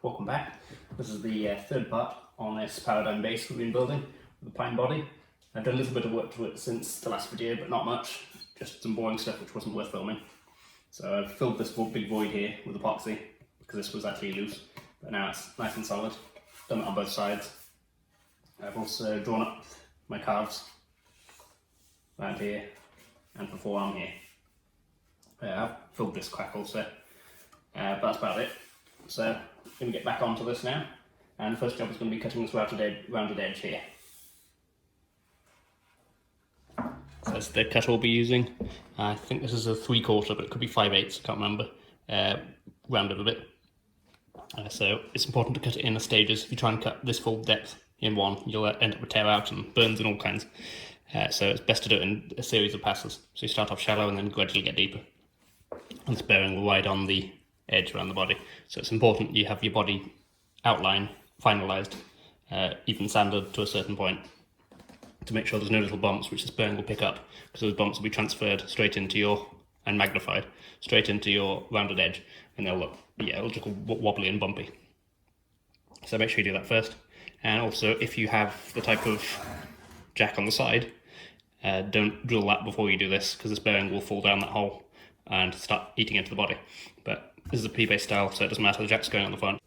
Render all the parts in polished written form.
Welcome back. This is the third part on this paradigm base we've been building with the pine body. I've done a little bit of work to it since the last video, but not much. Just some boring stuff which wasn't worth filming. So I've filled this big void here with epoxy because this was actually loose, but now it's nice and solid. Done it on both sides. I've also drawn up my calves around here and for forearm here. I've filled this crack also, but that's about it. So I'm going to get back onto this now, and the first job is going to be cutting this rounded edge here. So that's the cut we'll be using. I think this is a 3/4, but it could be 5/8, I can't remember. Rounded a bit. So it's important to cut it in the stages. If you try and cut this full depth in one, you'll end up with tear out and burns and all kinds. So it's best to do it in a series of passes. So you start off shallow and then gradually get deeper. And this bearing will ride on the edge around the body. So it's important you have your body outline finalised, even sanded to a certain point, to make sure there's no little bumps which this bearing will pick up, because those bumps will be transferred straight into your, and magnified, straight into your rounded edge, and they'll look, it'll look wobbly and bumpy. So make sure you do that first. And also, if you have the type of jack on the side, don't drill that before you do this, because this bearing will fall down that hole and start eating into the body. But this is a P-base style, so it doesn't matter, the jack's going on the front.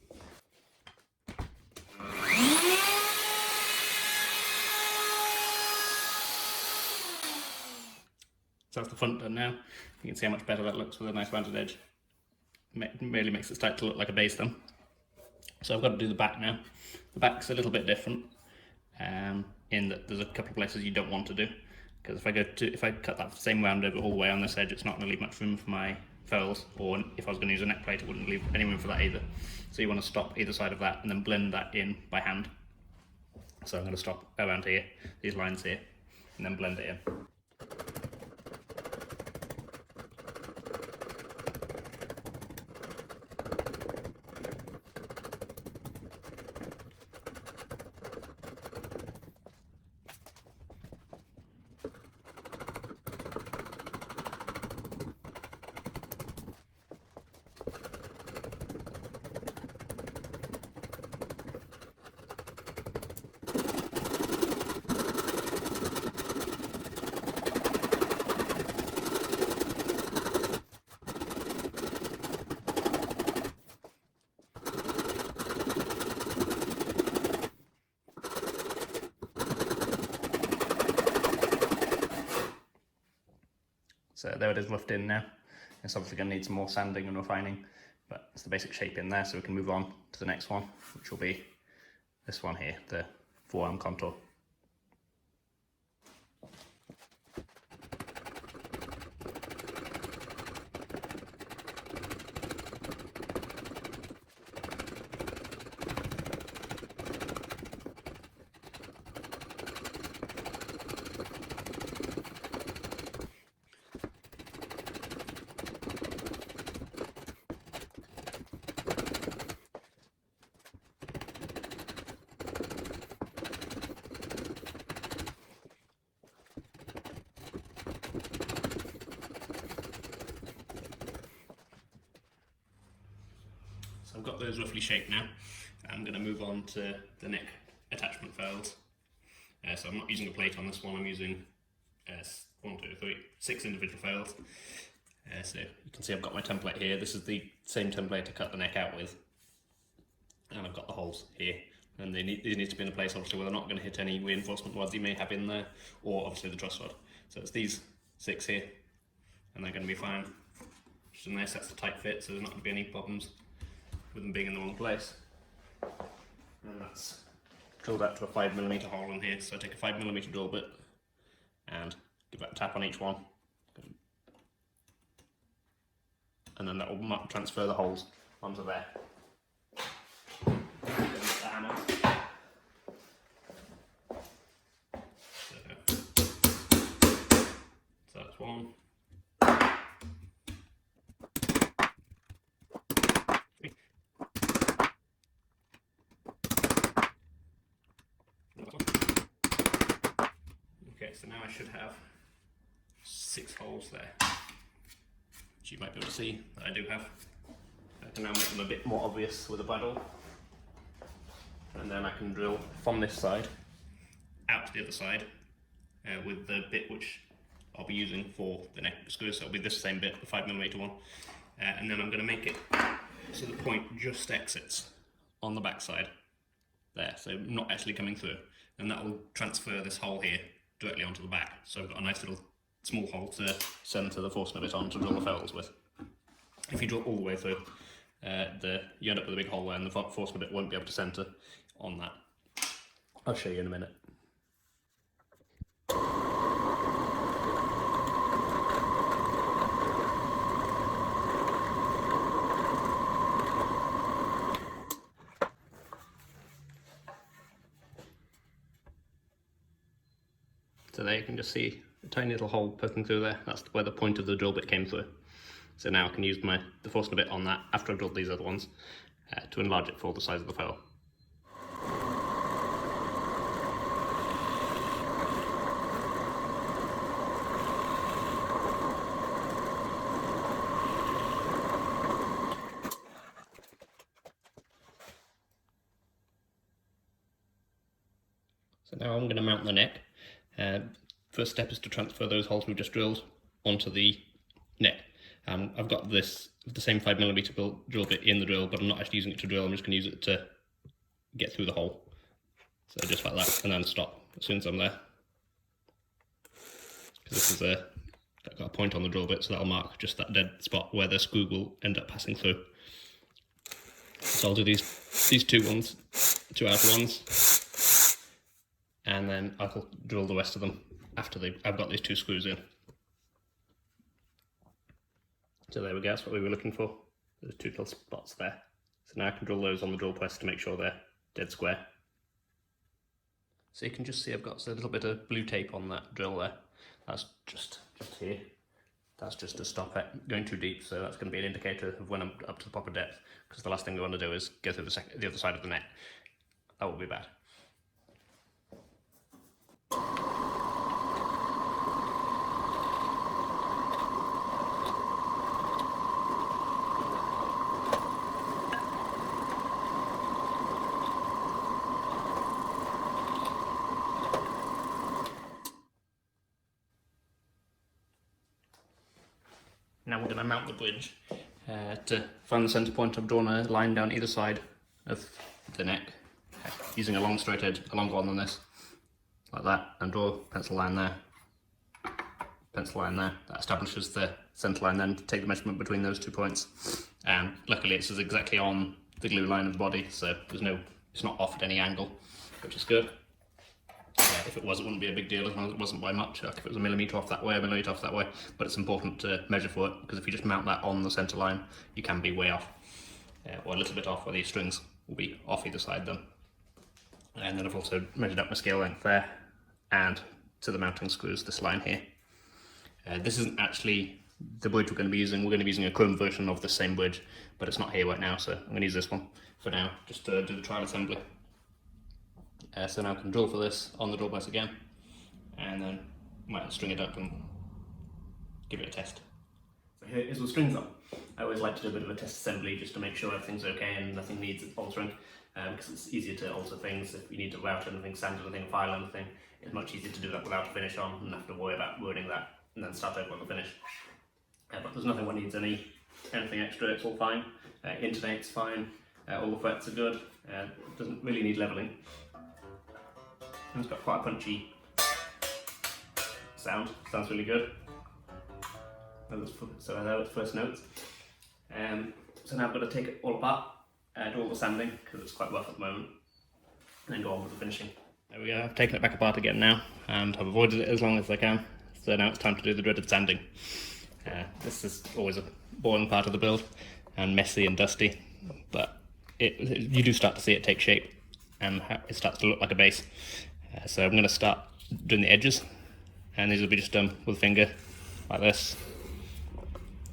So that's the front done now. You can see how much better that looks with a nice rounded edge. Really makes it start to look like a base then. So I've got to do the back now. The back's a little bit different, in that there's a couple of places you don't want to do. Because if I cut that same round over all the way on this edge, it's not going to leave much room for my ferrules, or if I was going to use a neck plate, it wouldn't leave any room for that either. So you want to stop either side of that and then blend that in by hand. So I'm going to stop around here, these lines here, and then blend it in. So there it is, roughed in now. It's obviously going to need some more sanding and refining, but it's the basic shape in there, so we can move on to the next one, which will be this one here, the forearm contour. I've got those roughly shaped now. I'm going to move on to the neck attachment ferrules. So I'm not using a plate on this one, I'm using 6 individual ferrules. So you can see I've got my template here. This is the same template to cut the neck out with. And I've got the holes here. And these need to be in a place obviously where they're not going to hit any reinforcement rods you may have in there, or obviously the truss rod. So it's these 6 here, and they're going to be fine. Just a nice, that's the tight fit, so there's not going to be any problems with them being in the wrong place. And that's drilled out to a 5mm hole in here, so I take a 5mm drill bit and give that a tap on each one, and then that will transfer the holes onto there. The hammer. So that's one. So now I should have 6 holes there, which you might be able to see that I do have. I can now make them a bit more obvious with a paddle. and then I can drill from this side out to the other side with the bit which I'll be using for the neck screw. So it'll be this same bit, the 5mm one, and then I'm going to make it so the point just exits on the back side there, so not actually coming through, and that will transfer this hole here directly onto the back. So I've got a nice little small hole to centre the Forstner bit on to drill the ferrules with. If you drill all the way through, you end up with a big hole there, and the Forstner bit won't be able to centre on that. I'll show you in a minute. So there you can just see a tiny little hole poking through there. That's where the point of the drill bit came through. So now I can use the Forstner bit on that after I've drilled these other ones to enlarge it for the size of the ferrule. So now I'm going to mount the neck. First step is to transfer those holes we've just drilled onto the neck. I've got the same 5mm drill bit in the drill, but I'm not actually using it to drill. I'm just going to use it to get through the hole. So just like that, and then stop as soon as I'm there. Because this is I've got a point on the drill bit, so that'll mark just that dead spot where the screw will end up passing through. So I'll do these two outer ones, and then I'll drill the rest of them after I've got these two screws in. So there we go, that's what we were looking for. There's two little spots there. So now I can drill those on the drill press to make sure they're dead square. So you can just see I've got a little bit of blue tape on that drill there. That's just here. That's just to stop it going too deep, so that's going to be an indicator of when I'm up to the proper depth, because the last thing we want to do is go through the other side of the neck. That would be bad. Now we're going to mount the bridge. To find the centre point, I've drawn a line down either side of the neck using a long straight edge, a longer one than this, like that, and draw a pencil line there. That establishes the centre line. Then take the measurement between those 2 points, and luckily it's exactly on the glue line of the body, so it's not off at any angle, which is good. If it was, it wouldn't be a big deal as long as it wasn't by much. Like if it was a millimetre off that way, a millimetre off that way, but it's important to measure for it, because if you just mount that on the centre line, you can be way off, or a little bit off, where these strings will be off either side then. And then I've also measured up my scale length there, and to the mounting screws, this line here. This isn't actually the bridge we're going to be using. We're going to be using a chrome version of the same bridge, but it's not here right now, so I'm going to use this one for now, just to do the trial assembly. So now I can drill for this on the drill press again, and then might string it up and give it a test. So here is the strings on. I always like to do a bit of a test assembly just to make sure everything's okay and nothing needs altering, because it's easier to alter things. If you need to route anything, sand anything, file anything, it's much easier to do that without a finish on and have to worry about ruining that and then start over on the finish. But there's nothing that needs anything extra, it's all fine. Intonate's fine, all the frets are good, doesn't really need levelling. And it's got quite a punchy sounds really good. So I know it's first notes. So now I've got to take it all apart, do all the sanding, because it's quite rough at the moment, and then go on with the finishing. There we go, I've taken it back apart again now, and I've avoided it as long as I can. So now it's time to do the dreaded sanding. This is always a boring part of the build, and messy and dusty, but you do start to see it take shape, and it starts to look like a base. So I'm going to start doing the edges, and these will be just done with a finger, like this.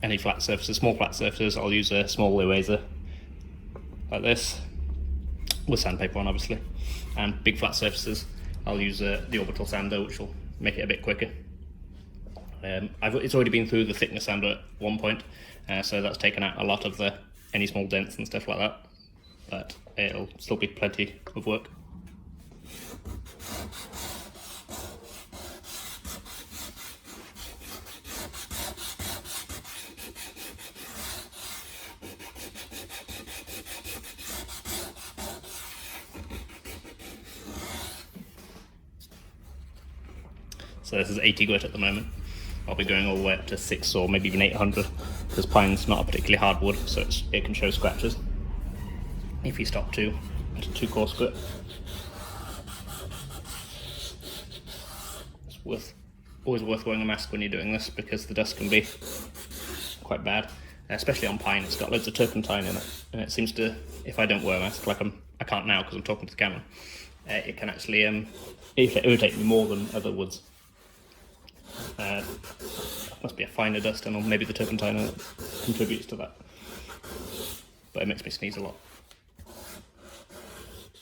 Any flat surfaces, small flat surfaces, I'll use a small eraser, like this, with sandpaper on obviously. And big flat surfaces, I'll use the orbital sander, which will make it a bit quicker. It's already been through the thickness sander at one point, so that's taken out a lot of any small dents and stuff like that. but it'll still be plenty of work. So this is 80 grit at the moment. I'll be going all the way up to 6 or maybe even 800, because pine's not a particularly hard wood, so it can show scratches if you stop at a too coarse grit. It's always worth wearing a mask when you're doing this, because the dust can be quite bad, especially on pine. It's got loads of turpentine in it, and it seems to, if I don't wear a mask, like I can't now because I'm talking to the camera, it can actually irritate me more than other woods. Must be a finer dust, and maybe the turpentine in it contributes to that, but it makes me sneeze a lot.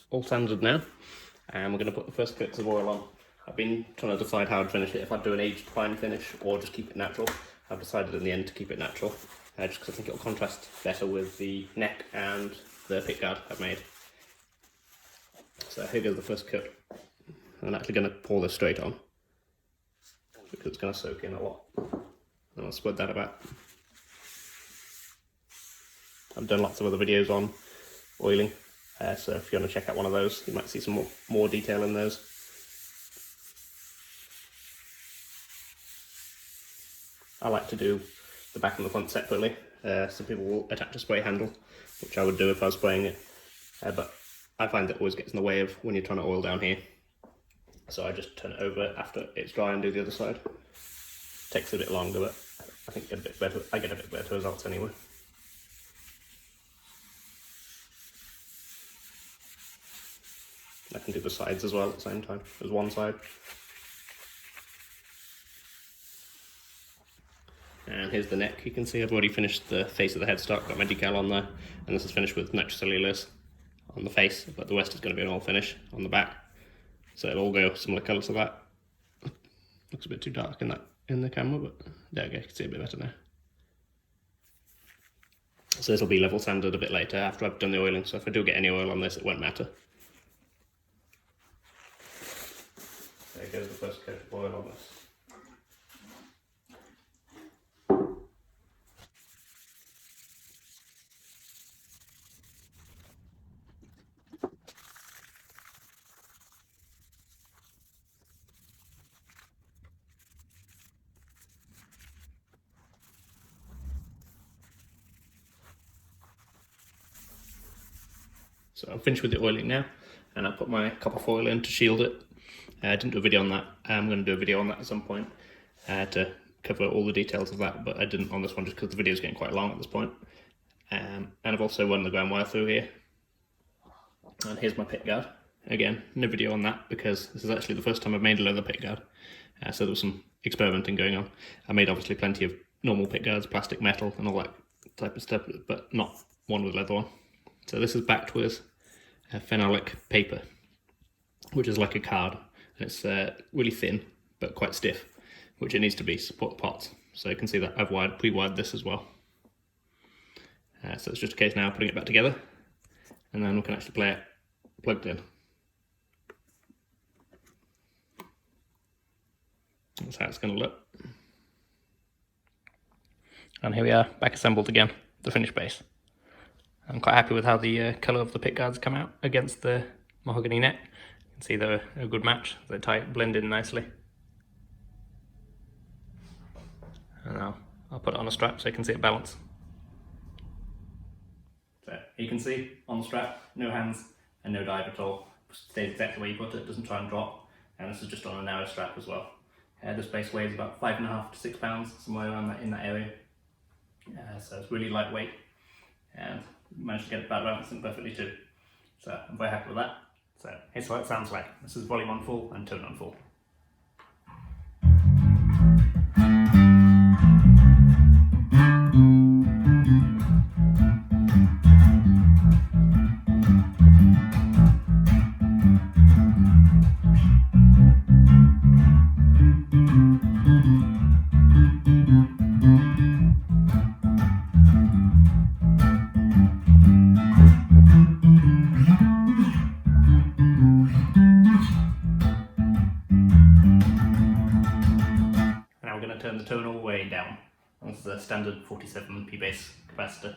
All sanded now, and we're going to put the first coats of oil on. I've been trying to decide how to finish it, if I'd do an aged pine finish or just keep it natural. I've decided in the end to keep it natural, just because I think it'll contrast better with the neck and the pickguard I've made. So here goes the first coat. I'm actually going to pour this straight on, because it's going to soak in a lot. And I'll spread that about. I've done lots of other videos on oiling, so if you want to check out one of those, you might see some more detail in those. I like to do the back and the front separately. Some people will attach a spray handle, which I would do if I was spraying it, but I find that it always gets in the way of when you're trying to oil down here. So I just turn it over after it's dry and do the other side. Takes a bit longer, but I think I get a bit better results anyway. I can do the sides as well at the same time as one side. And here's the neck. You can see I've already finished the face of the headstock, got my decal on there, and this is finished with nitrocellulose on the face, but the rest is going to be an all finish on the back. So it'll all go similar colours to that. Looks a bit too dark in the camera, but there we go, you can see a bit better now. So this will be level sanded a bit later after I've done the oiling, so if I do get any oil on this, it won't matter. There goes the first coat of oil on this. So I'm finished with the oiling now, and I'll put my copper foil in to shield it. I didn't do a video on that. I'm going to do a video on that at some point to cover all the details of that, but I didn't on this one just because the video is getting quite long at this point. And I've also run the ground wire through here. And here's my pickguard. Again, no video on that because this is actually the first time I've made a leather pickguard. So there was some experimenting going on. I made obviously plenty of normal pickguards, plastic, metal and all that type of stuff, but not one with leather on. So this is backed with phenolic paper, which is like a card. And it's really thin, but quite stiff, which it needs to be to support the pots. So you can see that I've pre-wired this as well. So it's just a case now of putting it back together, and then we can actually play it plugged in. That's how it's going to look. And here we are, back assembled again, the finished base. I'm quite happy with how the colour of the pickguards come out against the mahogany net. You can see they're a good match, they blend in nicely. And now I'll put it on a strap so you can see it balance. So you can see on the strap, no hands and no dive at all. Stays exactly where you put it, doesn't try and drop. And this is just on a narrow strap as well. This base weighs about 5.5 to 6 pounds, somewhere around that in that area. So it's really lightweight, and managed to get it balancing perfectly too. So I'm very happy with that. So here's what it sounds like. This is volume on full and tone on full. This is a standard 47 P-base capacitor.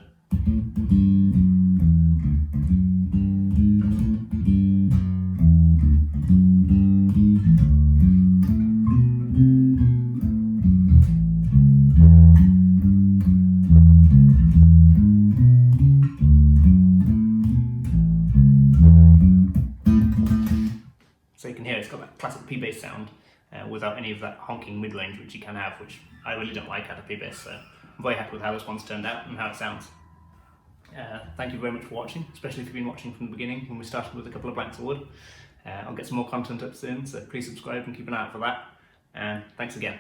So you can hear it's got that classic P-bass sound without any of that honking mid-range which you can have, which I really don't like out of P-bass, so I'm very happy with how this one's turned out and how it sounds. Thank you very much for watching, especially if you've been watching from the beginning when we started with a couple of blanks of wood. I'll get some more content up soon, so please subscribe and keep an eye out for that, and thanks again.